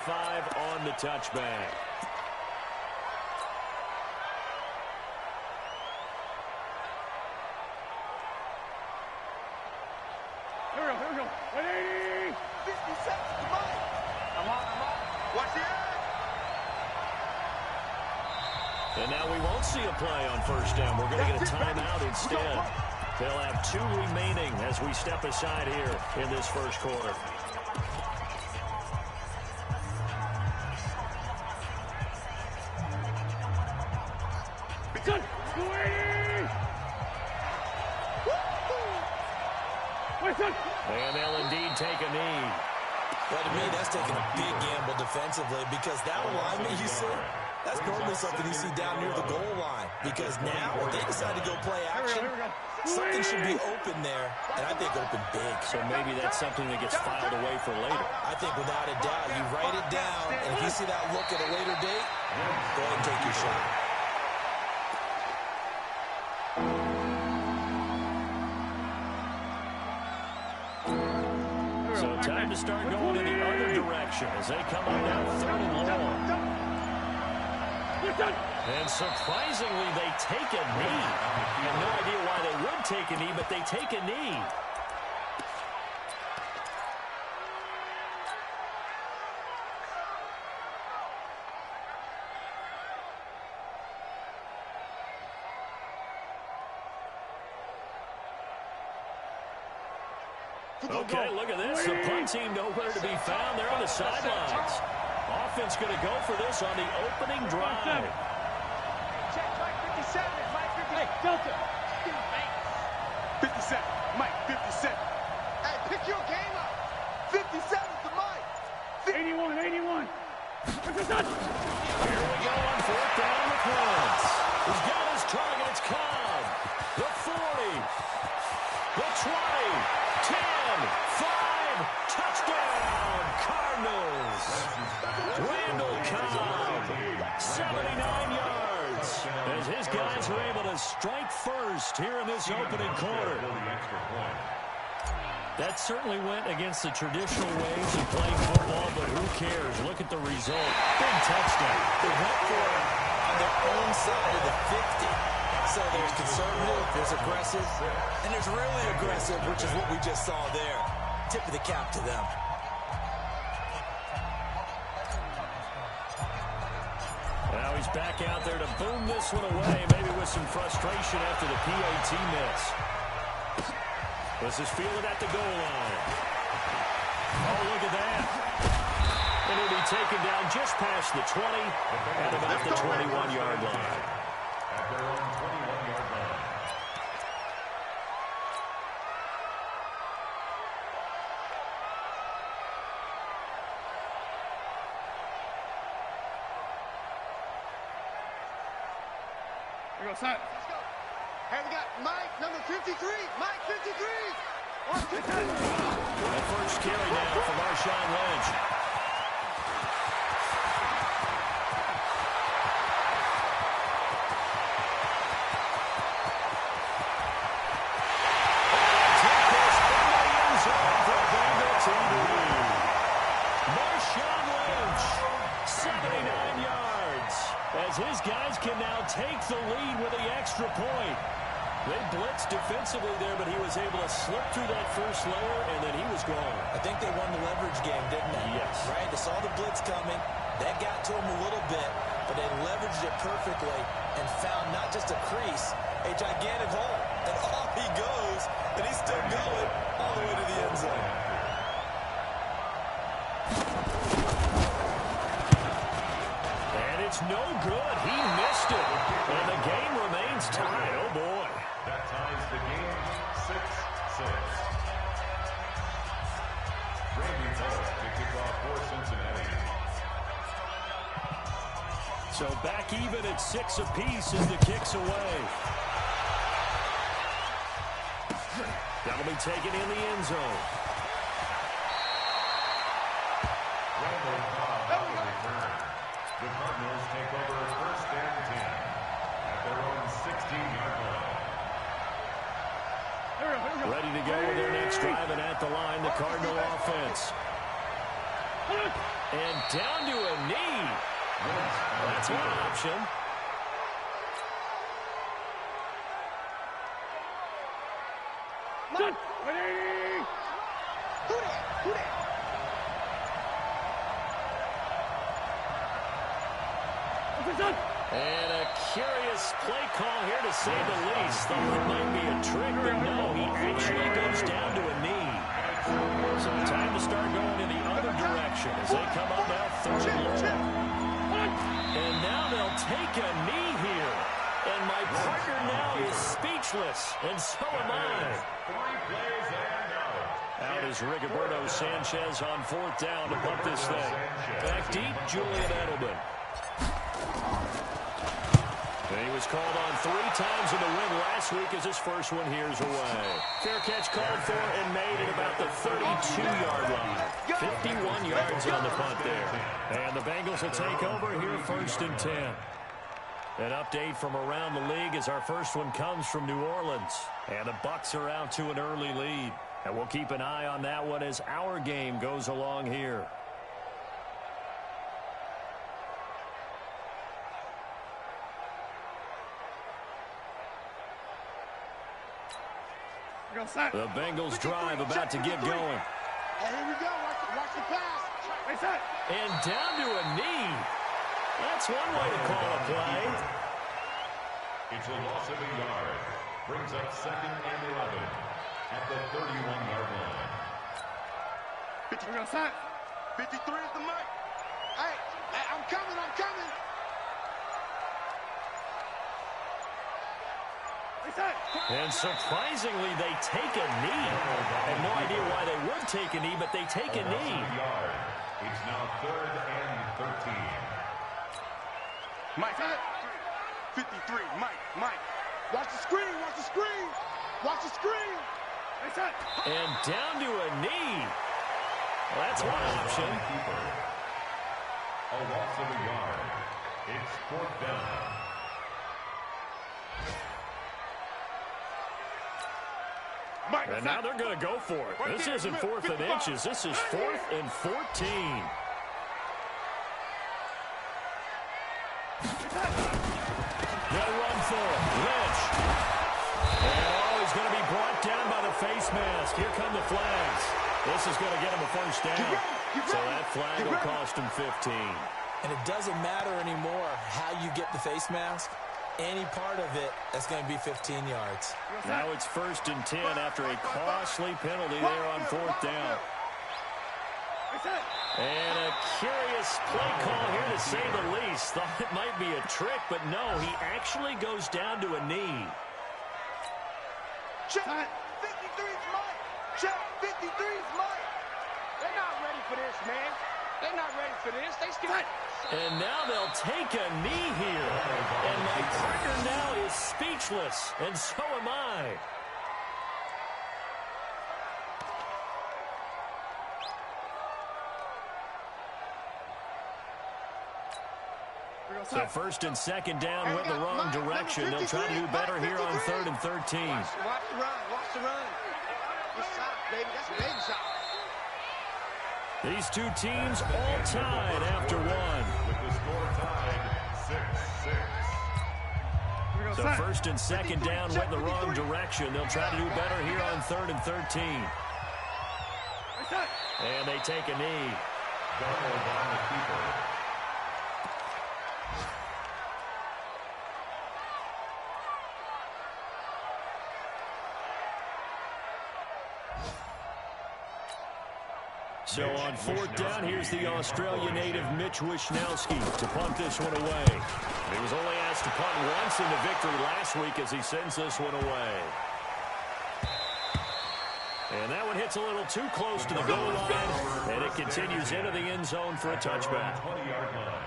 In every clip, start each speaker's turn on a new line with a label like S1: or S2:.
S1: 5 on the touchback.
S2: Here we go. 180.
S3: 50 seconds, come on. I'm on. Watch the edge.
S1: And now we won't see a play on first down. We're going to get a timeout instead. They'll have 2 remaining as we step aside here in this first quarter. And they'll indeed take a knee.
S4: Well, to me, that's taking a big gamble defensively because that alignment you see, that's normally something you see down near the goal line. Because now, if they decide to go play action, something should be open there, and I think open big.
S1: So maybe that's something that gets filed away for later.
S4: I think without a doubt, you write it down, and if you see that look at a later date, go ahead and take your shot.
S1: So time to start going in the other direction as they come on down 3rd and long. And surprisingly, they take a knee. I have no idea why they would take a knee, but they take a knee. Okay, look at this. The punt team nowhere to be found. They're on the sidelines. Offense going to go for this on the opening drive.
S3: Check Mike 57. Mike 57. Hey, Delta. 57. Mike 57. Hey, pick your game up. 57's the Mike.
S2: 81.
S1: Here we go on 4th down with Wentz. He's got his target. It's Cobb. The 40. The 20. 10, 5, touchdown, Cardinals. Randall Cobb, 79 yards, as his guys are able to strike first here in this opening quarter. That certainly went against the traditional ways of playing football, but who cares? Look at the result. Big touchdown.
S4: They went for it on their own side of the 50. So there's conservative, there's aggressive, and there's really aggressive, which is what we just saw there. Tip of the cap to them.
S1: Now he's back out there to boom this one away, maybe with some frustration after the PAT miss. This is fielded at the goal line. Oh, look at that. And he'll be taken down just past the 20 at about the 21-yard line.
S5: At their own 21-yard line.
S2: Here we go, son.
S3: Let's go. Hey, we got Mike, number 53. Mike 53.
S1: The first carry now for Marshawn Lynch. Marshawn Lynch, 79 yards, as his guys can now take the lead with the extra point. They blitzed defensively there, but he was able to slip through that first layer, and then he was gone.
S4: I think they won the leverage game, didn't they?
S1: Yes.
S4: Right? They saw the blitz coming. That got to them a little bit, but they leveraged it perfectly and found not just a crease, a gigantic hole. And off he goes, and he's still going all the way to the end zone.
S1: And it's no good. He missed it. And the game remains tied. Oh, boy.
S5: That ties the game 6-6. Randy Moss to kick off for Cincinnati.
S1: So back even at 6 apiece as the kick's away. That'll be taken in the end zone.
S5: Randall Cobb on the return. The Cardinals take over 1st and 10 at their own 16-yard line.
S1: Ready to go with their next drive, and at the line, the Cardinal offense. And down to a knee. That's one option.
S2: Done. 180.
S3: Who that? Who that?
S1: And a curious play call here to say the least. Thought it might be a trick, but no, he actually goes down to a knee. So time to start going in the other direction as they come up now third and long. And now they'll take a knee here. And my partner now is speechless, and so am I. Out is Rigoberto Sanchez on fourth down to punt this thing. Back deep, Julian Edelman. And he was called on 3 times in the win last week as his first one here's away. Fair catch called for and made at about the 32-yard line. 51 yards on the punt there. And the Bengals will take over here first and 10. An update from around the league as our first one comes from New Orleans. And the Bucs are out to an early lead. And we'll keep an eye on that one as our game goes along here. The Bengals drive about to get going.
S3: And here we go. Watch the pass.
S1: And down to a knee. That's one way to call a play.
S5: It's a loss of a yard. Brings up 2nd and 11 at the 31-yard line.
S3: 53 is the mark. Hey, I'm coming.
S1: And surprisingly, they take a knee. I have no idea why they would take a knee, but they take a knee.
S5: It's now 3rd and 13.
S3: Mike, 53, Mike. Watch the screen. Watch the screen.
S1: And down to a knee. Well, that's one option.
S5: A loss of a yard. It's 4th down.
S1: And now they're going to go for it. This isn't 4th and inches. This is 4th and 14. They'll run for it. Lynch. And he's going to be brought down by the face mask. Here come the flags. This is going to get him a first down. So that flag will cost him 15.
S4: And it doesn't matter anymore how you get the face mask. Any part of it, that's going to be 15 yards.
S1: Now it's 1st and 10 after a costly penalty there on 4th down. And a curious play call here to say the least. Thought it might be a trick, but no, he actually goes down to a knee.
S3: Check 53's Mike. Check 53's Mike. They're not ready for this, man. They're not ready for this. They scared.
S1: And now they'll take a knee here. And my partner now is speechless, and so am I. So 1st and 2nd down went the wrong direction. They'll try to do better here on 3rd and 13.
S3: Watch the run. Watch the run. Good shot, baby. That's a baby shot.
S1: These two teams all tied after one.
S5: With the score tied 6-6.
S1: So 1st and 2nd down went the wrong direction. They'll try to do better here on 3rd and 13. And they take a knee.
S5: Donald on the keeper.
S1: So on 4th down, here's the Australia native Mitch Wishnowski to punt this one away. He was only asked to punt once in the victory last week as he sends this one away. And that one hits a little too close to the goal line, and it continues into the end zone for a touchback.
S5: 20-yard line.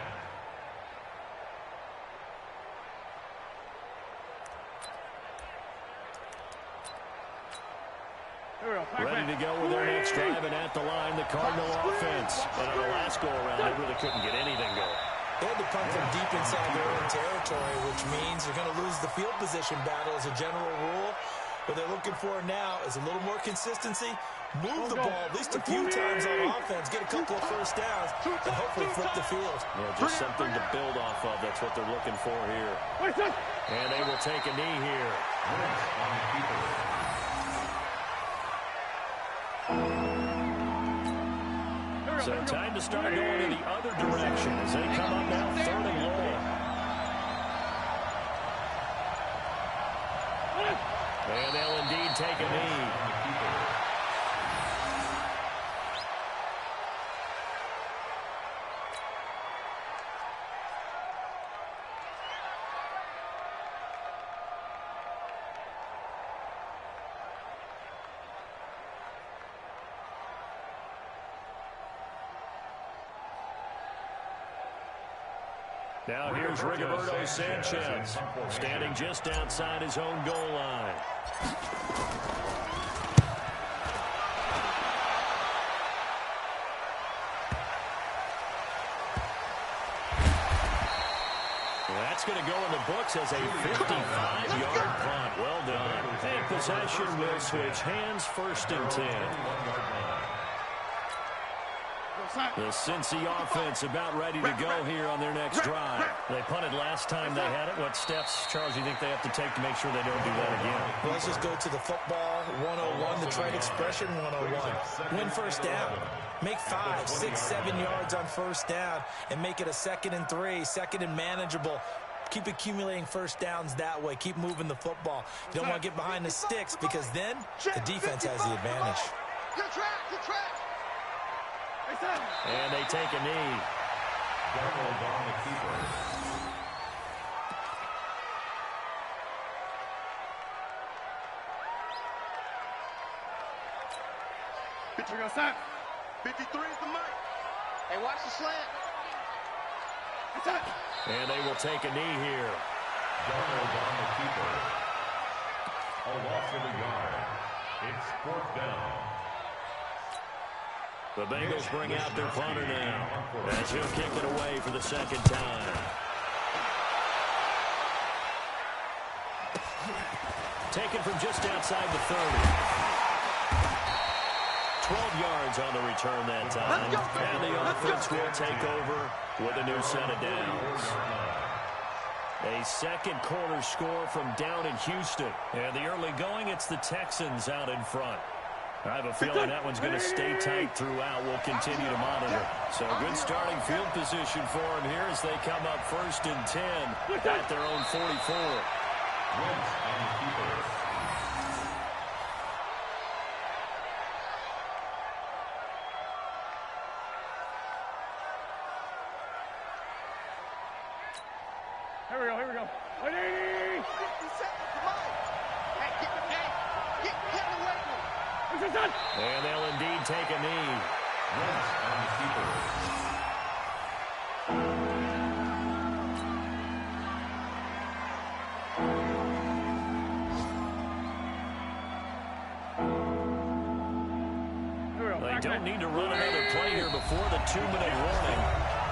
S1: Ready to go with their next drive, and at the line, the Cardinal offense. And on the last go-around, they really couldn't get anything going.
S4: They had to punt from deep inside their own territory, which means you're going to lose the field position battle as a general rule. What they're looking for now is a little more consistency, move the ball at least a few times on offense, get a couple of first downs, and hopefully flip the field.
S1: Yeah, just something to build off of. That's what they're looking for here. And they will take a knee here. So time to start going in the other direction as they come up now 3rd and long. And they'll indeed take a knee. Now here's Rigoberto Sanchez, standing just outside his own goal line. That's going to go in the books as a 55-yard punt. Well done. And possession will switch hands, 1st and 10. The Cincy offense about ready to go here on their next drive. They punted last time they had it. What steps, Charles, do you think they have to take to make sure they don't do that again?
S4: Well, let's just go to the football 101, the trade expression 101. Win first down. Make 5, 6, 7 yards on first down and make it a 2nd and 3, 2nd and manageable. Keep accumulating first downs that way. Keep moving the football. You don't want to get behind the sticks because then the defense has the advantage.
S3: Good track.
S1: And they take a knee.
S5: Doubled on the keeper.
S2: We go stop.
S3: 53 is the mic. Hey, watch the slant.
S1: And they will take a knee here.
S5: Doubled on the keeper. A loss of a yard. It's 4th down.
S1: The Bengals bring out their punter now as he'll kick it away for the 2nd time. Taken from just outside the 30. 12 yards on the return that time. And the offense will take over with a new set of downs. A 2nd quarter score from down in Houston. And the early going, it's the Texans out in front. I have a feeling that one's going to stay tight throughout. We'll continue to monitor. So good starting field position for them here as they come up 1st and 10 at their own 44.
S5: Wentz on the keeper.
S2: Here we go. 180!
S3: 50 seconds, come on. Hey, get away from him.
S1: And they'll indeed take a knee.
S5: Wentz on the keeper.
S1: They don't need to run another play here before the 2-minute warning.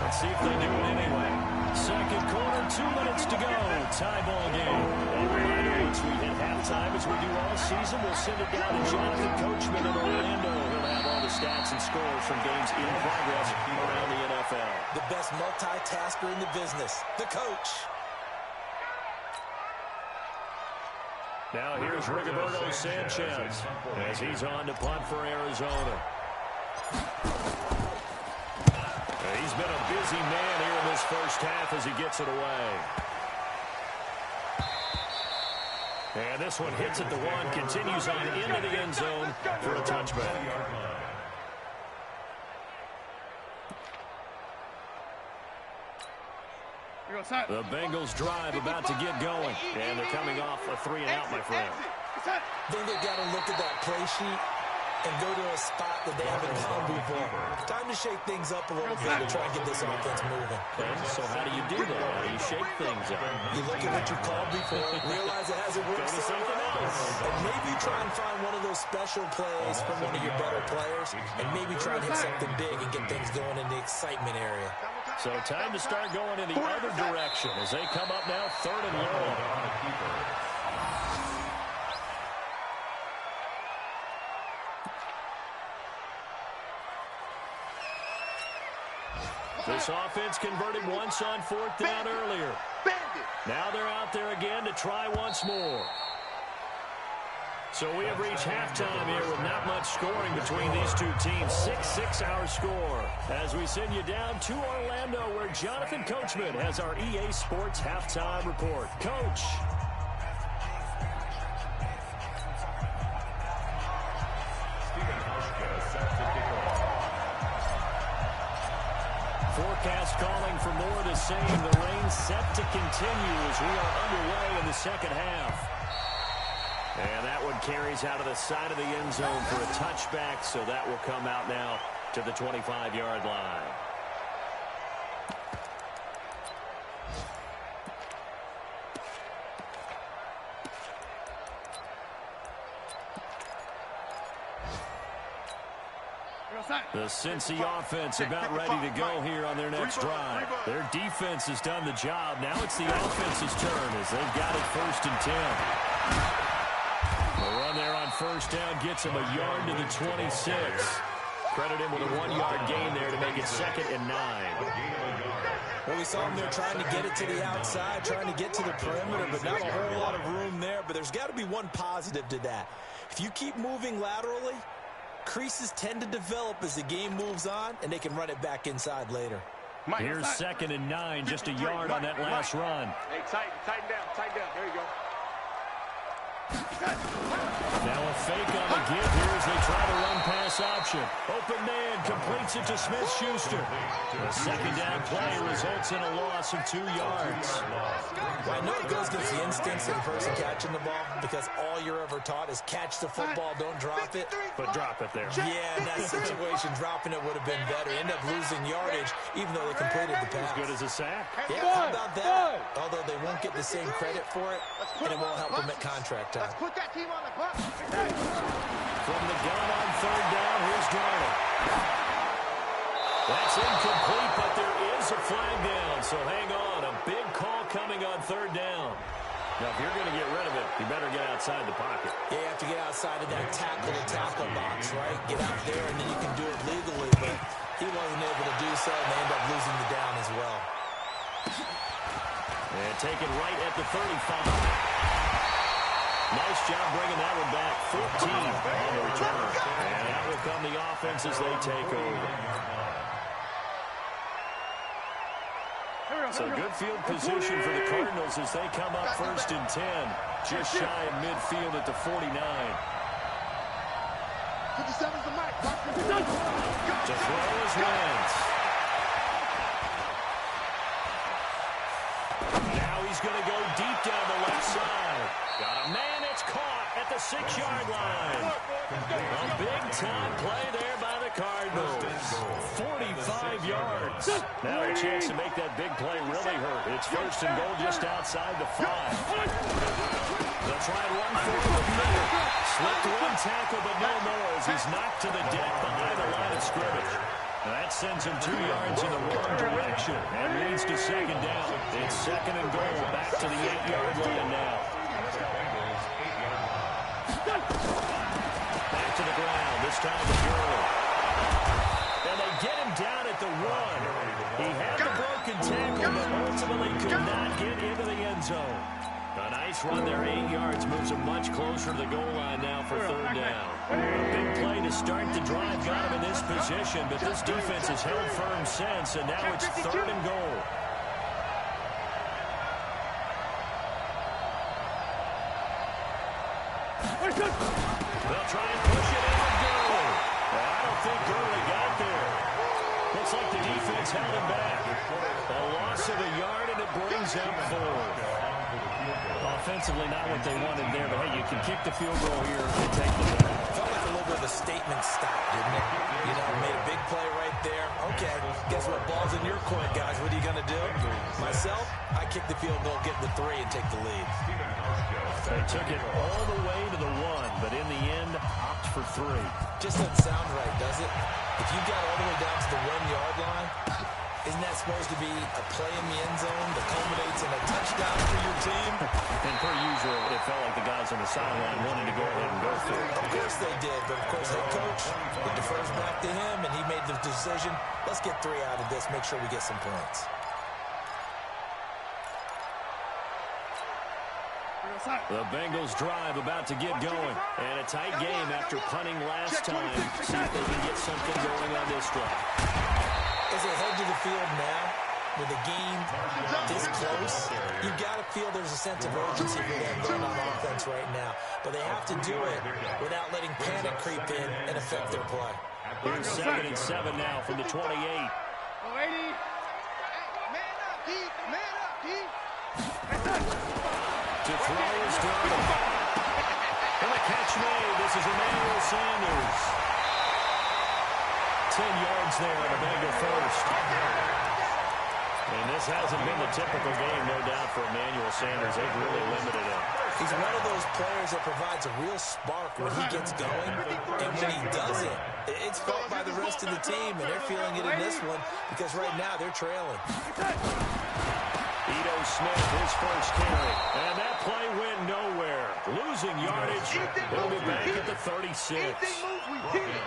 S1: Let's see if they do it anyway. 2nd quarter, 2 minutes to go. Tie ball game. A reminder, once we hit halftime, as we do all season, we'll send it down to Jonathan Coachman in Orlando. He'll have all the stats and scores from games in progress around the NFL.
S4: The best multitasker in the business, the coach.
S1: Now here's Rigoberto Sanchez as he's on to punt for Arizona. He's been a busy man here in this first half as he gets it away. And this one hits at the 1, continues on into the end zone for a touchback. The Bengals drive about to get going, and they're coming off a 3-and-out, my friend.
S4: Then they got to look at that play sheet and go to a spot that they haven't gone before. Time to shake things up a little bit to try and get this offense moving.
S1: Okay, so how do you do that? How do you shake things up?
S4: You look at what you called before, realize it hasn't worked
S1: Go to something else.
S4: and maybe try and find one of those special plays from one of your better players, and maybe try and hit something big and get things going in the excitement area.
S1: So time to start going in the other direction as they come up now 3rd and long. This offense converted once on 4th down earlier. Now they're out there again to try once more. So we have reached halftime here with not much scoring between these two teams. 6-6 our score. As we send you down to Orlando, where Jonathan Coachman has our EA Sports halftime report. Coach. Forecast calling for more of the same. The rain set to continue as we are underway in the second half. And that one carries out of the side of the end zone for a touchback, so that will come out now to the 25-yard line. The Cincy offense about ready to go here on their next drive. Their defense has done the job. Now it's the offense's turn as they've got it 1st and 10. The run there on 1st down gets him a yard to the 26. Credit him with a 1-yard gain there to make it 2nd and 9.
S4: Well, we saw him there trying to get it to the outside, trying to get to the perimeter, but not a whole lot of room there. But there's got to be one positive to that. If you keep moving laterally, creases tend to develop as the game moves on, and they can run it back inside later.
S1: Here's 2nd and 9, just a yard on that last run.
S3: Hey, tighten down. There you go.
S1: Now a fake on the give here as they try to run pass option. Open man completes it to Smith-Schuster. The 2nd down play results in a loss of 2 yards.
S4: Well, I know it goes against the instincts of the person catching the ball because all you're ever taught is catch the football, don't drop it.
S1: But drop it there.
S4: Yeah, in that situation, dropping it would have been better. End up losing yardage even though they completed the pass.
S1: As good as a sack.
S4: Yeah, how about that? Although they won't get the same credit for it, and it won't help them at contract time.
S3: Let's put that team on the bus.
S1: From the gun on 3rd down, here's Darnold. That's incomplete, but there is a flag down, so hang on. A big call coming on 3rd down. Now, if you're going to get rid of it, you better get outside the pocket.
S4: Yeah, you have to get outside of that tackle-to-tackle box, right? Get out there, and then you can do it legally, but he wasn't able to do so, and they end up losing the down as well.
S1: And taken right at the 35. Nice job bringing that one back. 14 on the return. And that will come the offense as they take over. So good field position for the Cardinals as they come up 1st and 10. Just shy of midfield at the 49.
S3: 57's the mic.
S1: To throw is Wentz. Now he's going to go deep down the left side. Got a man. It's caught at the 6-yard line. A big-time play there by the Cardinals. 45 yards. Now a chance to make that big play really hurt. It's 1st and goal just outside the 5. They'll try and run for the middle. Slipped one tackle, but no more as he's knocked to the deck behind the line of scrimmage. Now that sends him 2 yards in the wrong direction and leads to 2nd down. It's 2nd and goal back to the 8-yard line now. Back to the ground, this time to Gurley. And they get him down at the 1. He had the broken tackle, but ultimately could not get into the end zone. A nice run there, 8 yards, moves him much closer to the goal line now for 3rd down. A big play to start the drive got him in this position, but this defense has held firm since, and now it's 3rd and goal. They'll try and push it in with Gurley. I don't think Gurley got there. Looks like the defense held him back. A loss of a yard, and it brings up 4. Offensively, not what they wanted there, but hey, you can kick the field goal here and take the win.
S4: Felt like a little bit of a statement stop, didn't it? You know, made a big play right there. Okay, guess what? Ball's in your court, guys. What are you going to do? Myself, I kick the field goal, get the 3, and take the lead.
S1: They took it all the way to the 1, but in the end, opt for 3.
S4: Just doesn't sound right, does it? If you got all the way down to the 1-yard line, Isn't that supposed to be a play in the end zone that culminates in a touchdown for your team?
S1: And per usual, it felt like the guys on the sideline wanted to go ahead and go for it.
S4: Of course they did, but of course head coach, it defers back to him, and he made the decision, let's get 3 out of this, make sure we get some points.
S1: The Bengals drive about to get going. And a tight game after punting last time. See if they can get something going on this drive.
S4: As they head to the field now, with the game this close, you've got to feel there's a sense of urgency for them going on offense right now. But they have to do it without letting panic creep in and affect their play.
S1: Here's 2nd and 7 now from the 28.
S3: Man up, D. Man up, D.
S1: To throw is Darnold. And a catch made. This is Emmanuel Sanders. 10 yards there on the Bengal first. And this hasn't been the typical game, no doubt, for Emmanuel Sanders. They've really limited him.
S4: He's one of those players that provides a real spark when he gets going. And when he doesn't, it's felt by the rest of the team. And they're feeling it in this one because right now they're trailing.
S1: Ito Smith, his first carry. And that play went nowhere. Losing yardage. They'll be back at the 36.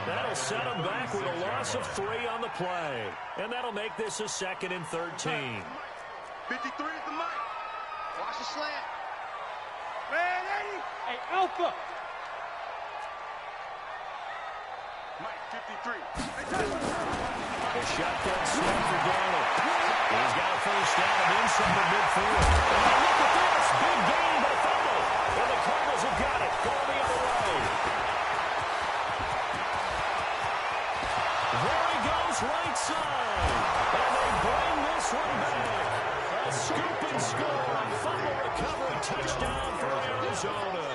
S1: That'll set them back with a loss of 3 on the play. And that'll make this a 2nd and 13.
S3: 53 is the mic. Watch the slant. Man, Eddie. Hey, Alpha. Mike, 53.
S1: A shotgun snap for Darnold. He's got a first down inside the midfield. And look at this. Big gain by Fumble. And the Cardinals have got it. Going the other way. There he goes, right side. And they bring this one back. A scoop and score. Fumble recovery. Touchdown for Arizona.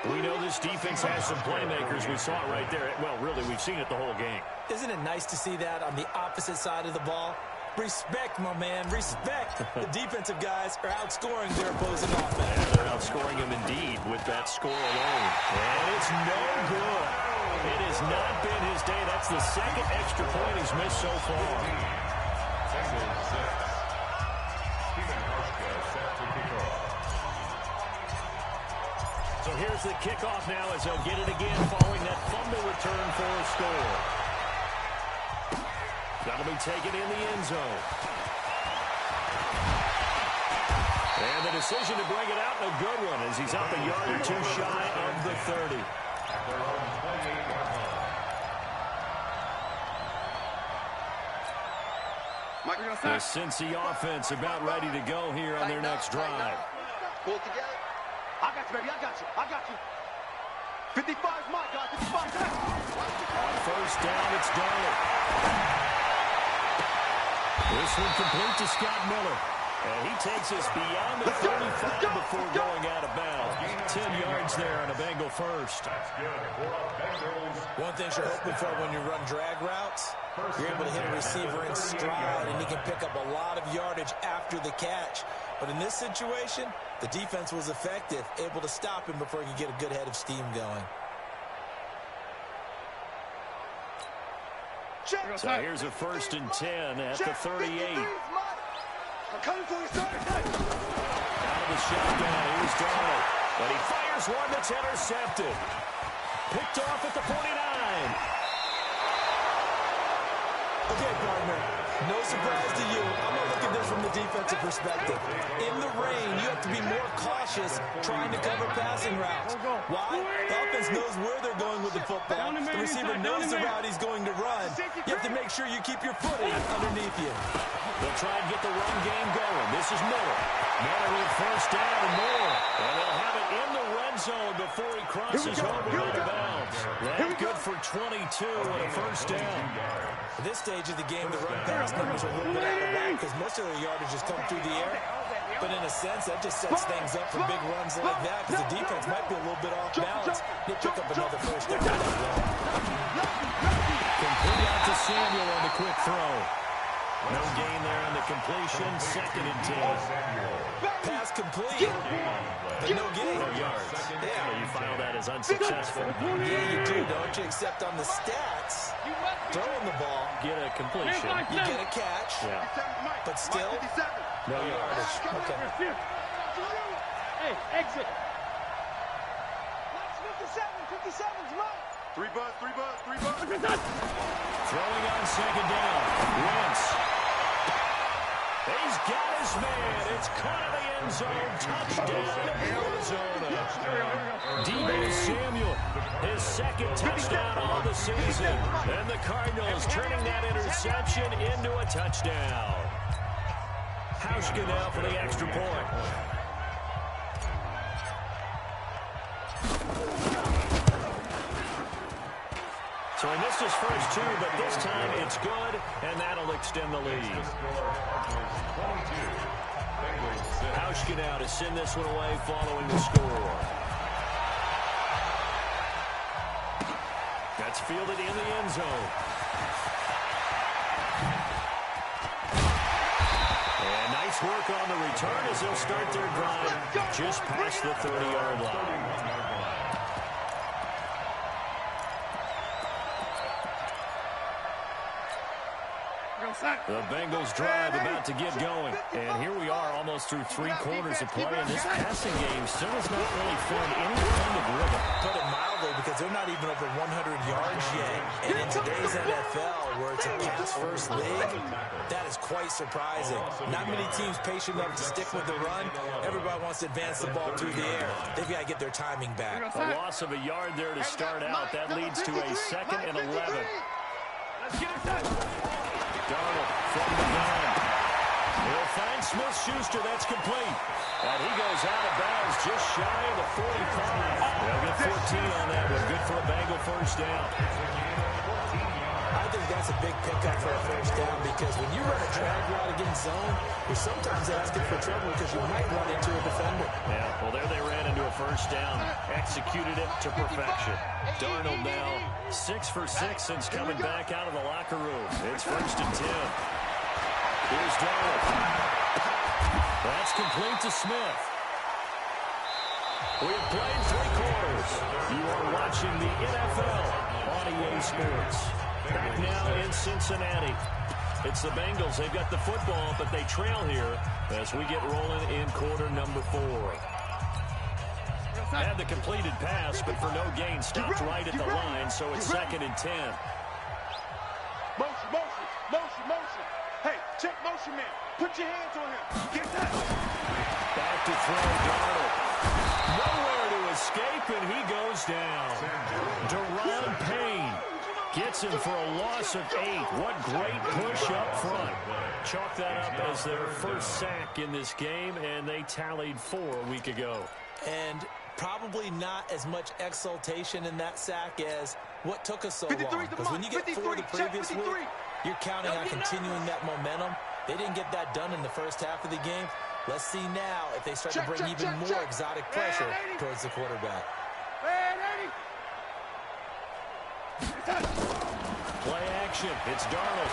S1: We know this defense has some playmakers. We saw it right there. Well, really, we've seen it the whole game.
S4: Isn't it nice to see that on the opposite side of the ball? Respect, my man, respect. The defensive guys are outscoring their opposing offense.
S1: Yeah, they're outscoring them indeed with that score alone. And it's no good. It has not been his day. That's the 2nd extra point he's missed so far. So here's the kickoff now as they'll get it again following that fumble return for a score. That'll be taken in the end zone. And the decision to bring it out, a good one, as he's up a yard or 2 shy of the 30. The Cincy offense about ready to go here on their next drive.
S3: Pull it together. I got you, baby. I got you. I got you. 55's my guy. 55's that.
S1: On first down, it's Darnold. This one complete to Scott Miller. And he takes us beyond the 35 before going out of bounds. 10 yards there on a Bengal first.
S4: One thing you're hoping for when you run drag routes, you're able to hit a receiver in stride, and he can pick up a lot of yardage after the catch. But in this situation, the defense was effective, able to stop him before he could get a good head of steam going.
S1: So here's a 1st and 10 at the 38.
S3: I'm coming for you, sir.
S1: Out of the shotgun, here's Darnold. But he fires one that's intercepted. Picked off at the 49.
S4: Okay, partner, no surprise to you. I'm going to look at this from the defensive perspective. In the rain, you have to be more cautious trying to cover passing routes. Why? The offense knows where they're going with the football. The receiver knows the route he's going to run. You have to make sure you keep your footing underneath you.
S1: They'll try and get the run game going. This is Miller. Miller with first down and more. And they'll have it in the red zone before he crosses over out of bounds. That's good for 22 and a first down.
S4: At this stage of the game, the run-pass numbers are a little bit out of whack because most of their yardage has come through the air. But in a sense, that just sets things up for big runs like that because the defense might be a little bit off balance. They pick up another first down.
S1: Complete out to Samuel on the quick throw. No gain there on the completion, 2nd and 10.
S4: Pass complete, but no gain.
S1: No yards.
S4: Yeah.
S1: So you file that as unsuccessful.
S4: Yeah, you do, don't you? Except on the stats, throwing the ball,
S1: Get a completion.
S4: you get a catch,
S1: Yeah.
S4: but still,
S1: No yardage.
S4: okay.
S2: Hey, exit.
S3: 57's mine.
S2: 3 buzz, 3 buzz, 3 buzz.
S1: Throwing on 2nd down. Wentz. He's got his man. It's caught in the end zone. Touchdown, Arizona. D.B. Samuel, his 2nd touchdown on the season. And the Cardinals turning that interception into a touchdown. Hauschka now for the extra point. So he missed his first 2, but this time it's good, and that'll extend the lead. Hauschka now to send this one away following the score. That's fielded in the end zone. And nice work on the return as they'll start their drive just past the 30-yard line. The Bengals drive about to get going. And here we are almost through 3 quarters of play, and this passing game still has not really found any kind of rhythm.
S4: Put it mildly, because they're not even over 100 yards yet. And in today's NFL, where it's a pass-first league, that is quite surprising. Not many teams patient enough to stick with the run. Everybody wants to advance the ball through the air. They've got to get their timing back.
S1: A loss of a yard there to start out. That leads to a 2nd and 11.
S2: Let's get it done.
S1: Darnold from the gun. He'll find Smith-Schuster. That's complete. And he goes out of bounds just shy of the 45. They'll get 14 on that one. Good for a Bengal first down.
S4: I think that's a big pickup for a first down, because when you run a drag route against zone, you're sometimes asking for trouble because you might run into a defender.
S1: Yeah, well, there they ran into a first down. Executed it to perfection. Darnold now 6 for 6 since coming back out of the locker room. It's 1st and 10. Here's Darnold. That's complete to Smith. We have played 3 quarters. You are watching the NFL on EA Sports. Back now in Cincinnati. It's the Bengals. They've got the football, but they trail here as we get rolling in quarter number 4. Had the completed pass, but for no gain. Stopped right at the line, so it's 2nd and 10.
S3: Motion, motion, motion, motion. Hey, check motion man. Put your hands on him. Get that.
S1: Back to throw, Darnold. Nowhere to escape, and he goes down. Deron Payne gets him for a loss of 8. What great push up front. Chalk that up as their first sack in this game, and they tallied 4 a week ago.
S4: And probably not as much exultation in that sack as what took us so long. Because when you get 4 the previous week, you're counting on continuing that momentum. They didn't get that done in the first half of the game. Let's see now if they start to bring even more exotic pressure towards the quarterback.
S1: Play action. It's Darnold.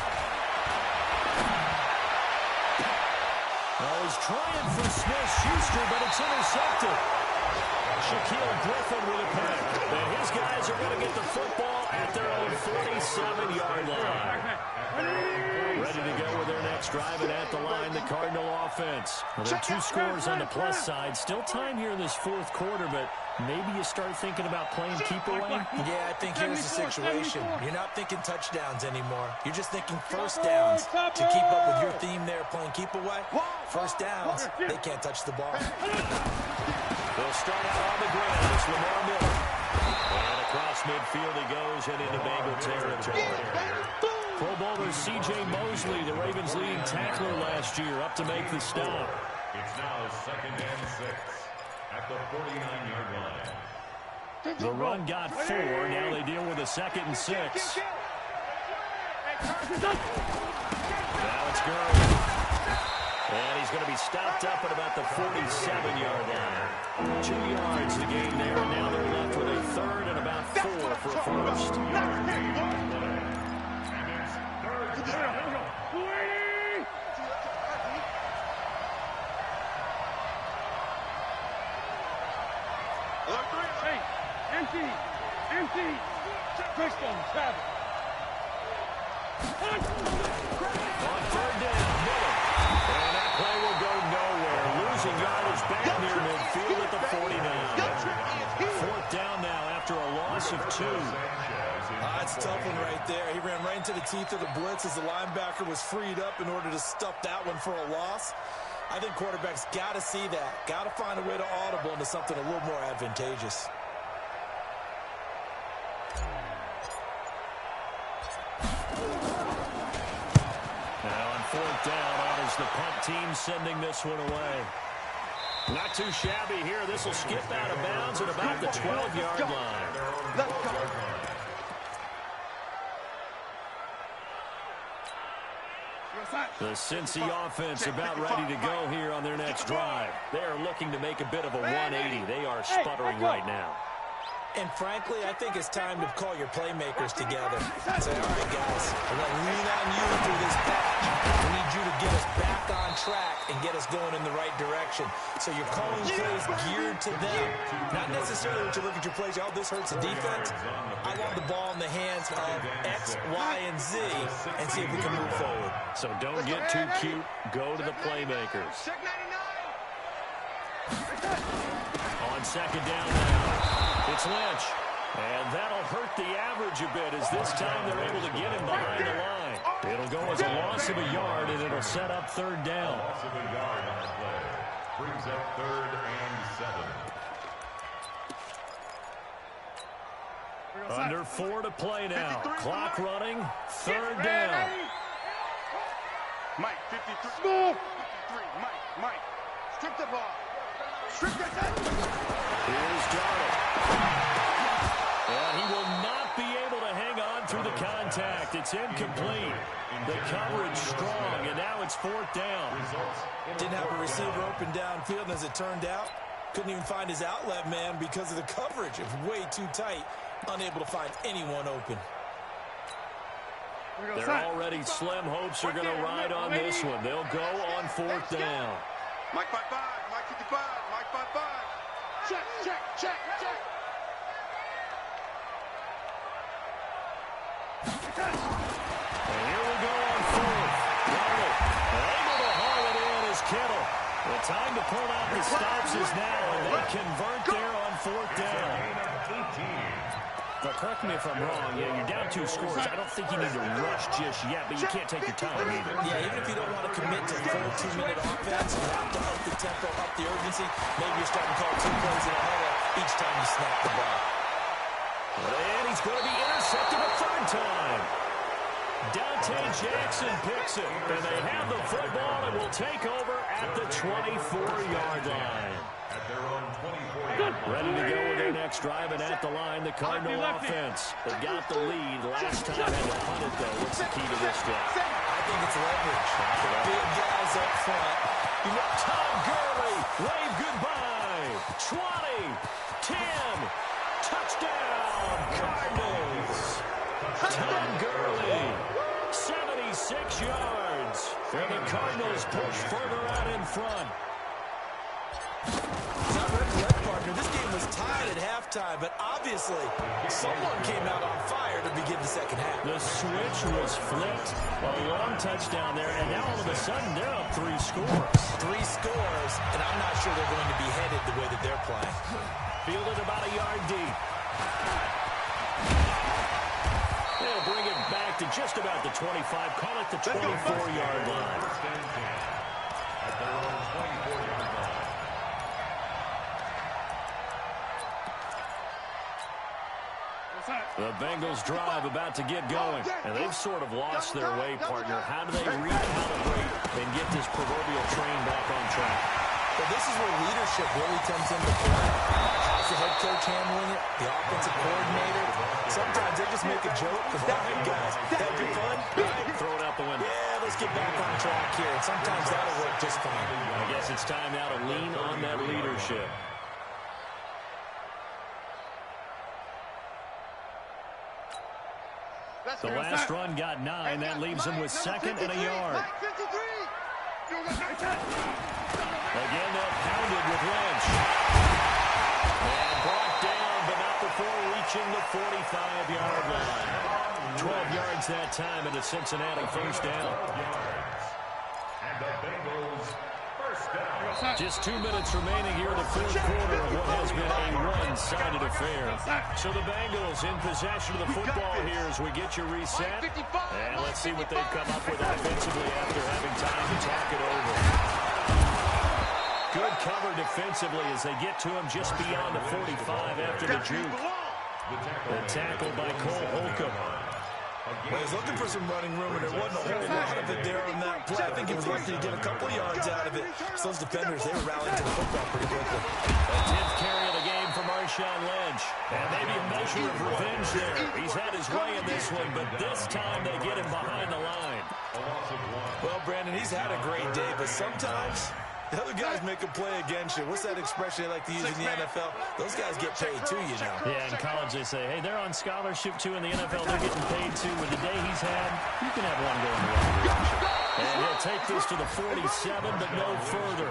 S1: Well, he's trying for Smith-Schuster, but it's intercepted. Shaquille Griffin with a pick. And his guys are going to get the football at their own 47-yard line. Ready to go with their next drive, and at the line, the Cardinal offense. Well, there are 2 scores on the plus side. Still time here in this 4th quarter, but maybe you start thinking about playing keep away?
S4: Yeah, I think here's the situation. You're not thinking touchdowns anymore. You're just thinking first downs. To keep up with your theme there, playing keep away, first downs, they can't touch the ball.
S1: They'll start out on the ground. It's Lamar Miller. And across midfield he goes and into Bengal territory. Pro Bowler C.J. Mosley, the Ravens' leading tackler last year, up to make the stop.
S5: It's now 2nd and 6 at the 49-yard line.
S1: The run got 4. Now they deal with a 2nd and 6. Now it's Gurley. And he's going to be stopped up at about the 47-yard line. 2 yards to gain there, and now they're left with a 3rd and about 4 for a first.
S2: Empty. Empty. Christian, Travis.
S1: On third down, Miller. And that play will go nowhere. Losing yardage back near midfield at the 49. Fourth down now after a loss of 2.
S4: That's a tough one right there. He ran right into the teeth of the blitz as the linebacker was freed up in order to stuff that one for a loss. I think quarterbacks got to see that. Got to find a way to audible into something a little more advantageous.
S1: Now on fourth down, is the punt team sending this one away. Not too shabby here. This will skip out of bounds at about the 12-yard line.
S3: Let's go.
S1: The Cincy offense about ready to go here on their next drive. They are looking to make a bit of a 180. They are sputtering right now.
S4: And frankly, I think it's time to call your playmakers together. Say, all right, guys, we're going to lean on you through this patch. We need you to get us back on track and get us going in the right direction. So you're calling plays geared to them. Not necessarily when you look at your plays, oh, this hurts the defense. I want the ball in the hands of X, Y, and Z and see if we can move forward.
S1: So don't get too cute. Go to the playmakers.
S3: Check 99.
S1: On second down now. It's Lynch, and that'll hurt the average a bit as this time they're able to get him behind the line. It'll go as a loss of a yard, and it'll set up third down.
S5: Loss of a yard on the play. Brings up 3rd and 7.
S1: Under 4 to play now. Clock running, third down.
S3: Mike, 53. Smooth. 53. Mike. Strip the ball. Strip the
S1: Here's Darnold. And he will not be able to hang on through the contact. It's incomplete. The coverage strong, and now it's fourth down.
S4: Didn't have a receiver open downfield, and as it turned out, couldn't even find his outlet man because of the coverage. It was way too tight, unable to find anyone open.
S1: They're already slim hopes are going to ride on this one. They'll go on fourth down.
S3: Mike 5-5. Mike 55. Mike 5-5. Check.
S1: And here we go on fourth. Darnold able to haul it in as Kittle. The time to pull out the stops is now, and they convert there on fourth down. Now, correct me if I'm wrong. Yeah, you're down 2 scores. I don't think you need to rush just yet, but you can't take your time either.
S4: Yeah, even if you don't want to commit to full 2-minute offense, you have to up the tempo, up the urgency. Maybe you're starting to call 2 plays in a huddle each time you snap the ball.
S1: And he's going to be intercepted a third time. Dante Jackson picks it, and they have the football and will take over at the 24-yard line.
S5: At their own 24-yard line.
S1: Ready to go with their next drive, and at the line, the Cardinal offense. They got the lead last time, had to punt it, though. What's the key to this drive?
S4: I think it's leverage. The big guys up front.
S1: You got Tom Gurley. Wave goodbye. 20, 10, touchdown, Cardinals. Tom Gurley, 76 yards. And the Cardinals push further out in front.
S4: As I recollect, partner, this game was tied at halftime, but obviously someone came out on fire to begin the second half.
S1: The switch was flipped. A long touchdown there, and now all of a sudden they're up 3 scores.
S4: 3 scores, and I'm not sure they're going to be headed the way that they're playing.
S1: Fielded about a yard deep. They'll bring it back to just about the 25. Call it the 24-yard line.
S5: At their own 24-yard line.
S1: The Bengals drive about to get going, and they've sort of lost their way, partner. How do they recalibrate and get this proverbial train back on track?
S4: But this is where leadership really comes into play. How's the head coach handling it? The offensive coordinator? Sometimes they just make a joke. All right, guys, have your fun. Right?
S1: Throw it out the window.
S4: Yeah, let's get back on track here. And sometimes that'll work just fine.
S1: I guess it's time now to lean on that leadership. The last run got 9. That leaves him with second and a yard. Again, they're pounded with Lynch. And brought down, but not before approaching the 45-yard line. 12 yards that time, and a Cincinnati first down.
S5: And the Bengals first down.
S1: Just 2 minutes remaining here in the fourth quarter of what has been a one-sided affair. So the Bengals in possession of the football here as we get you reset. And let's see what they've come up with offensively after having time to talk it over. Good cover defensively as they get to him just beyond the 45 after the juke. The tackle by Cole Holcomb.
S4: Well, he's looking for some running room, and there wasn't a whole lot of it there on that play. I think he was lucky to get a couple yards out of it. So those defenders, they were rallying to the football pretty quickly.
S1: A 10th carry of the game for Marshawn Lynch. And maybe a measure of revenge there. He's had his way in this one, but this time they get him behind the line.
S4: Well, Brandon, he's had a great day, but sometimes the other guys make a play against you. What's that expression they like to use in the NFL? Those guys get paid too, you know.
S1: Yeah, in college they say, hey, they're on scholarship too. In the NFL, they're getting paid too. With the day he's had, you can have one going the wrong direction. And he'll take this to the 47, but no further.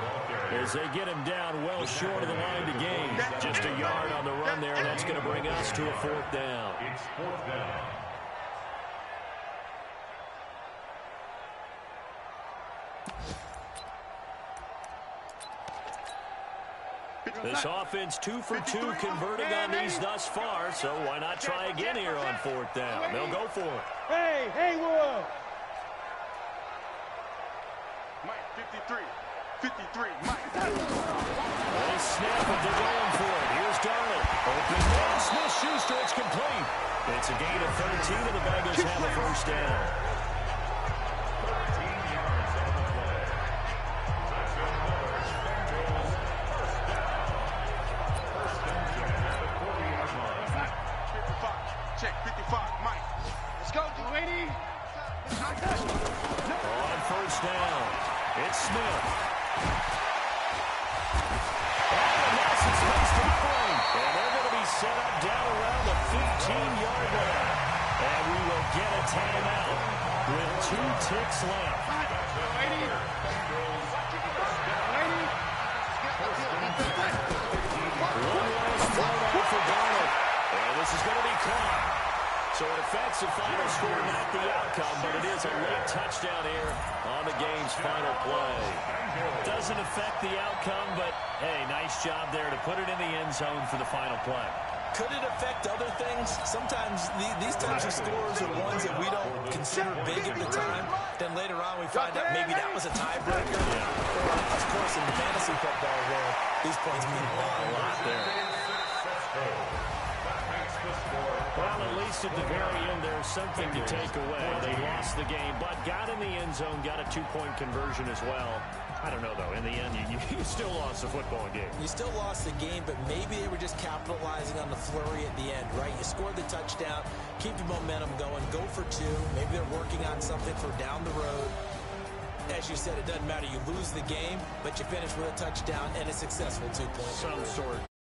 S1: As they get him down well short of the line to gain. Just a yard on the run there, and that's going to bring us to a fourth down.
S5: It's fourth down.
S1: This offense 2 for 2 converting on these thus far, so why not try again here on fourth down? They'll go for it.
S2: Hey, Haywood!
S3: Mike, 53. 53, Mike.
S1: They snap it. They're going for it. Here's Darnold. Open man. Smith-Schuster. It's complete. It's a gain of 13, and the Bengals have a first down.
S5: 13 yards on the play. That's another Bengals first down. First and 10 at the 40-yard line.
S3: 55. Check, 55, Mike. Let's go, Delaney.
S1: On first down, it's Smith. And they're going to be set up down around the 15-yard line. And we will get a timeout with 2 ticks left. One last throw down for Darnold. And this is going to be caught. So it affects the final score, not the outcome, but it is a late touchdown here on the game's final play. Doesn't affect the outcome, but, hey, nice job there to put it in the end zone for the final play.
S4: Could it affect other things? Sometimes these types of scores are ones that we don't consider big at the time. Then later on we find out maybe that was a tiebreaker. Or, of course, in the fantasy football world, these points mean a lot there.
S1: Well, at least at the very end, there's something to take away. They lost the game, but got in the end zone, got a 2-point conversion as well. I don't know, though. In the end, you still lost the football game.
S4: You still lost the game, but maybe they were just capitalizing on the flurry at the end, right? You scored the touchdown, keep your momentum going, go for 2. Maybe they're working on something for down the road. As you said, it doesn't matter. You lose the game, but you finish with a touchdown and a successful 2-point conversion.
S1: Some sort.